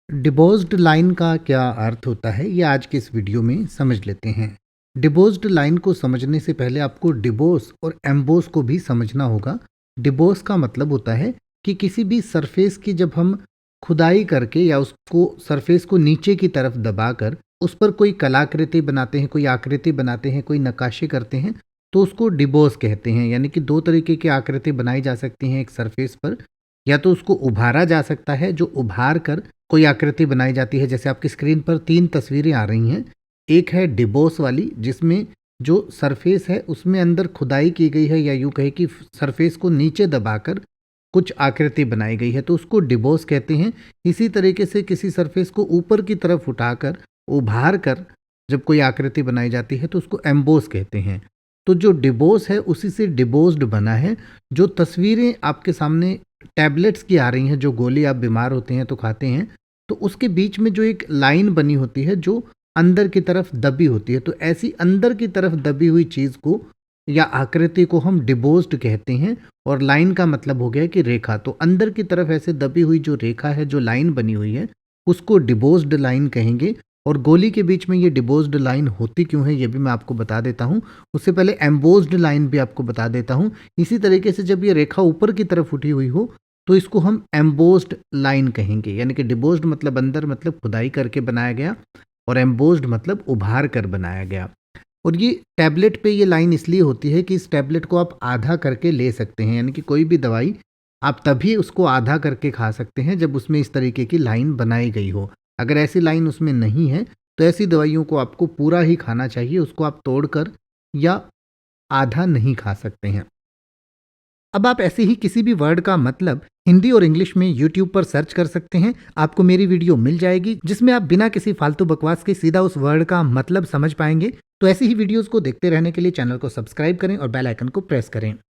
डिबोज्ड line का क्या अर्थ होता है ये आज के इस वीडियो में समझ लेते हैं। डिबोज्ड लाइन को समझने से पहले आपको डिबोस और एम्बोस को भी समझना होगा। डिबोस का मतलब होता है कि किसी भी सरफेस की जब हम खुदाई करके या उसको सरफेस को नीचे की तरफ दबाकर उस पर कोई कलाकृति बनाते हैं, कोई आकृति बनाते हैं, कोई नक्काशी करते हैं, तो उसको डिबोस कहते हैं। यानी कि दो तरीके की आकृति बनाई जा सकती हैं एक सरफेस पर। या तो उसको उभारा जा सकता है, जो उभार कर कोई आकृति बनाई जाती है। जैसे आपकी स्क्रीन पर 3 तस्वीरें आ रही हैं। एक है डिबोस वाली, जिसमें जो सरफेस है उसमें अंदर खुदाई की गई है, या यूँ कहें कि सरफेस को नीचे दबाकर कुछ आकृति बनाई गई है, तो उसको डिबोस कहते हैं। इसी तरीके से किसी सरफेस को ऊपर की तरफ उठाकर उभार कर जब कोई आकृति बनाई जाती है तो उसको एम्बोस कहते हैं। तो जो डिबोस है उसी से डिबोस्ड बना है। जो तस्वीरें आपके सामने टैबलेट्स की आ रही हैं, जो गोली आप बीमार होते हैं तो खाते हैं, तो उसके बीच में जो एक लाइन बनी होती है जो अंदर की तरफ दबी होती है, तो ऐसी अंदर की तरफ दबी हुई चीज़ को या आकृति को हम डिबोज्ड कहते हैं। और लाइन का मतलब हो गया कि रेखा, तो अंदर की तरफ ऐसे दबी हुई जो रेखा है, जो लाइन बनी हुई है, उसको डिबोज्ड लाइन कहेंगे। और गोली के बीच में ये डिबोज्ड लाइन होती क्यों है ये भी मैं आपको बता देता हूँ। उससे पहले एम्बोज्ड लाइन भी आपको बता देता हूँ। इसी तरीके से जब ये रेखा ऊपर की तरफ उठी हुई हो तो इसको हम एम्बोज्ड लाइन कहेंगे। यानी कि डिबोज्ड मतलब अंदर, मतलब खुदाई करके बनाया गया, और एम्बोज्ड मतलब उभार कर बनाया गया। और ये टैबलेट पे ये लाइन इसलिए होती है कि इस टैबलेट को आप आधा करके ले सकते हैं। यानी कि कोई भी दवाई आप तभी उसको आधा करके खा सकते हैं जब उसमें इस तरीके की लाइन बनाई गई हो। अगर ऐसी लाइन उसमें नहीं है तो ऐसी दवाइयों को आपको पूरा ही खाना चाहिए, उसको आप तोड़कर या आधा नहीं खा सकते हैं। अब आप ऐसे ही किसी भी वर्ड का मतलब हिंदी और इंग्लिश में यूट्यूब पर सर्च कर सकते हैं। आपको मेरी वीडियो मिल जाएगी जिसमें आप बिना किसी फालतू बकवास के सीधा उस वर्ड का मतलब समझ पाएंगे। तो ऐसी ही वीडियोस को देखते रहने के लिए चैनल को सब्सक्राइब करें और बेल आइकन को प्रेस करें।